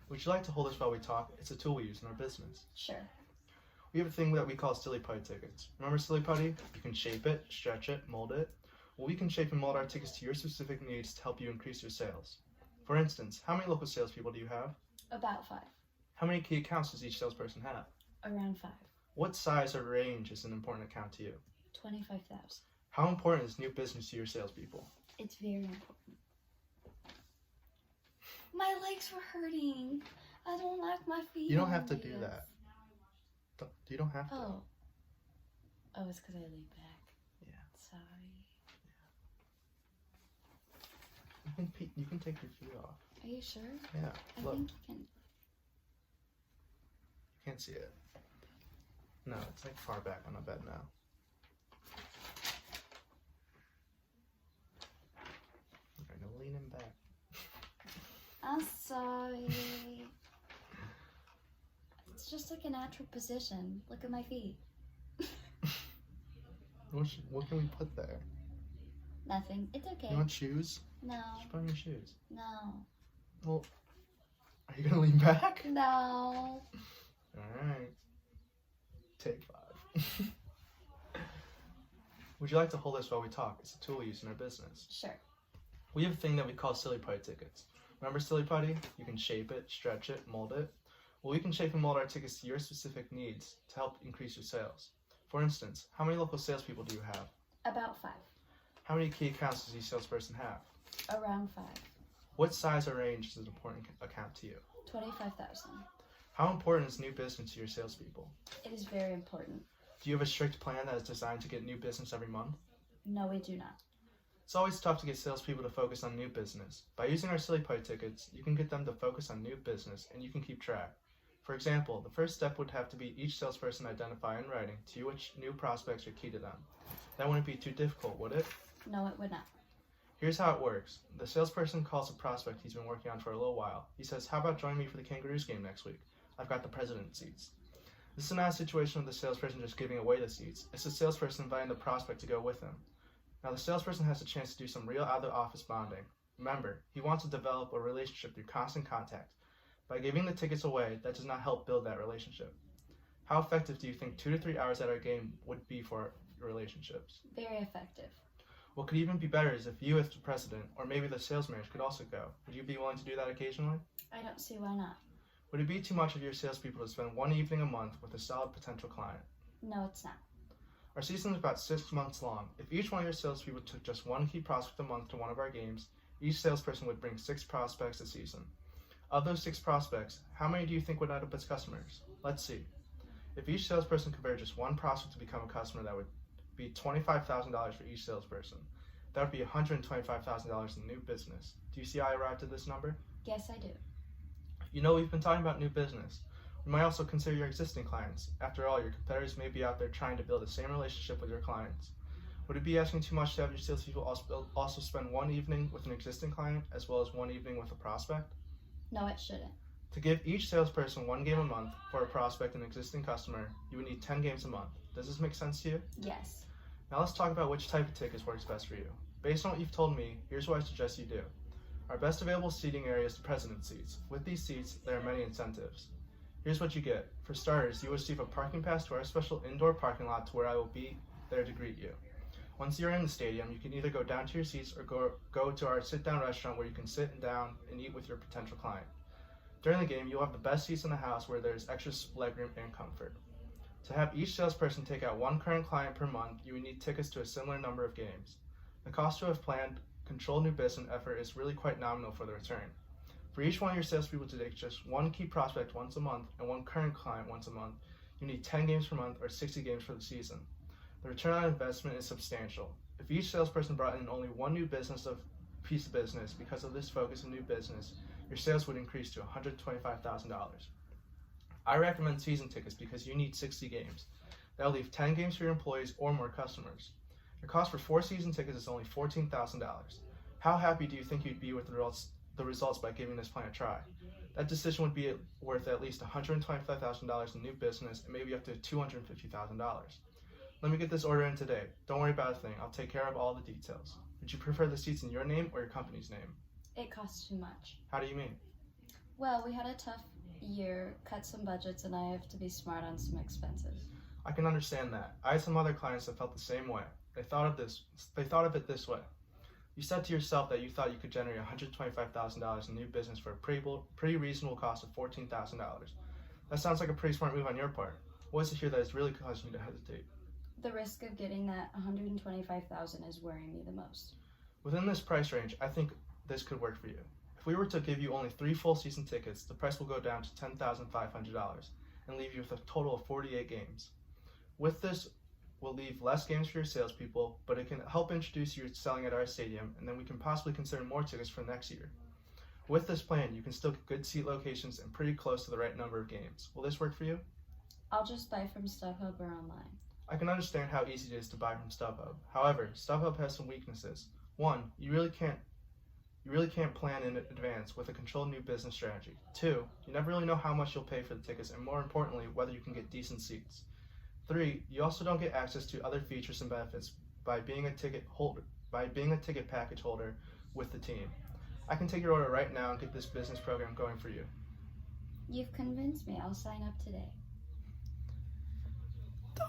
Would you like to hold this while we talk? It's a tool we use in our business. Sure. We have a thing that we call Silly Putty tickets. Remember Silly Putty? You can shape it, stretch it, mold it. Well, we can shape and mold our tickets to your specific needs to help you increase your sales. For instance, how many local salespeople do you have? About 5. How many key accounts does each salesperson have? Around 5. What size or range is an important account to you? 25,000. How important is new business to your salespeople? It's very important. My legs were hurting. I don't like my feet. You don't have to do that. You don't have to. Oh. Oh, it's because I laid back. Yeah. Sorry. You can take your feet off. Are you sure? Yeah. I Look, think you can. you can't see it. No, it's like far back on the bed now. Okay, no leaning back. I'm sorry. It's just like a natural position. Look at my feet. What can we put there? Nothing. It's okay. You want shoes? No. Just put on your shoes. No. Well, are you gonna lean back? No. Alright. Take 5. Would you like to hold this while we talk? It's a tool we use in our business. Sure. We have a thing that we call Silly Putty tickets. Remember Silly Putty? You can shape it, stretch it, mold it. Well, we can shape and mold our tickets to your specific needs to help increase your sales. For instance, how many local salespeople do you have? About 5. How many key accounts does each salesperson have? Around 5. What size or range is an important account to you? 25,000. How important is new business to your salespeople? It is very important. Do you have a strict plan that is designed to get new business every month? No, we do not. It's always tough to get salespeople to focus on new business. By using our Silly Putty tickets, you can get them to focus on new business and you can keep track. For example, the first step would have to be each salesperson identify in writing to you which new prospects are key to them. That wouldn't be too difficult, would it? No, it would not. Here's how it works. The salesperson calls a prospect he's been working on for a little while. He says, "How about joining me for the Kangaroos game next week? I've got the president seats." This is not a situation of the salesperson just giving away the seats. It's the salesperson inviting the prospect to go with him. Now the salesperson has a chance to do some real out-of-the-office bonding. Remember, he wants to develop a relationship through constant contact. By giving the tickets away, that does not help build that relationship. How effective do you think 2 to 3 hours at our game would be for relationships? Very effective. What could even be better is if you as the president, or maybe the sales manager, could also go. Would you be willing to do that occasionally? I don't see why not. Would it be too much of your salespeople to spend one evening a month with a solid potential client? No, it's not. Our season is about 6 months long. If each one of your salespeople took just one key prospect a month to one of our games, each salesperson would bring 6 prospects a season. Of those 6 prospects, how many do you think would end up as customers? Let's see. If each salesperson converted just one prospect to become a customer, that would be $25,000 for each salesperson. That would be $125,000 in new business. Do you see how I arrived at this number? Yes, I do. You know, we've been talking about new business. We might also consider your existing clients. After all, your competitors may be out there trying to build the same relationship with your clients. Would it be asking too much to have your salespeople also spend one evening with an existing client as well as one evening with a prospect? No, it shouldn't. To give each salesperson one game a month for a prospect and existing customer, you would need 10 games a month. Does this make sense to you? Yes. Now let's talk about which type of tickets works best for you. Based on what you've told me, here's what I suggest you do. Our best available seating area is the president seats. With these seats, there are many incentives. Here's what you get. For starters, you will receive a parking pass to our special indoor parking lot to where I will be there to greet you. Once you're in the stadium, you can either go down to your seats or go to our sit-down restaurant where you can sit down and eat with your potential client. During the game, you'll have the best seats in the house where there's extra legroom and comfort. To have each salesperson take out one current client per month, you would need tickets to a similar number of games. The cost to have planned controlled new business effort is really quite nominal for the return. For each one of your salespeople to take just one key prospect once a month and one current client once a month, you need 10 games per month or 60 games for the season. The return on investment is substantial. If each salesperson brought in only one new piece of business because of this focus on new business, your sales would increase to $125,000. I recommend season tickets because you need 60 games. That'll leave 10 games for your employees or more customers. Your cost for 4 season tickets is only $14,000. How happy do you think you'd be with the results by giving this plan a try? That decision would be worth at least $125,000 in new business and maybe up to $250,000. Let me get this order in today. Don't worry about a thing. I'll take care of all the details. Would you prefer the seats in your name or your company's name? It costs too much. How do you mean? Well, we had a tough year, cut some budgets, and I have to be smart on some expenses. I can understand that. I had some other clients that felt the same way. They thought of it this way. You said to yourself that you thought you could generate $125,000 in new business for a pretty reasonable cost of $14,000. That sounds like a pretty smart move on your part. What is it here that is really causing you to hesitate? The risk of getting that $125,000 is worrying me the most. Within this price range, I think this could work for you. If we were to give you only 3 full season tickets, the price will go down to $10,500 and leave you with a total of 48 games. With this, we'll leave less games for your salespeople, but it can help introduce you to selling at our stadium, and then we can possibly consider more tickets for next year. With this plan, you can still get good seat locations and pretty close to the right number of games. Will this work for you? I'll just buy from StubHub or online. I can understand how easy it is to buy from StubHub. However, StubHub has some weaknesses. One, you really can't plan in advance with a controlled new business strategy. Two, you never really know how much you'll pay for the tickets, and more importantly, whether you can get decent seats. 3, you also don't get access to other features and benefits by being a ticket package holder with the team. I can take your order right now and get this business program going for you. You've convinced me. I'll sign up today. Done.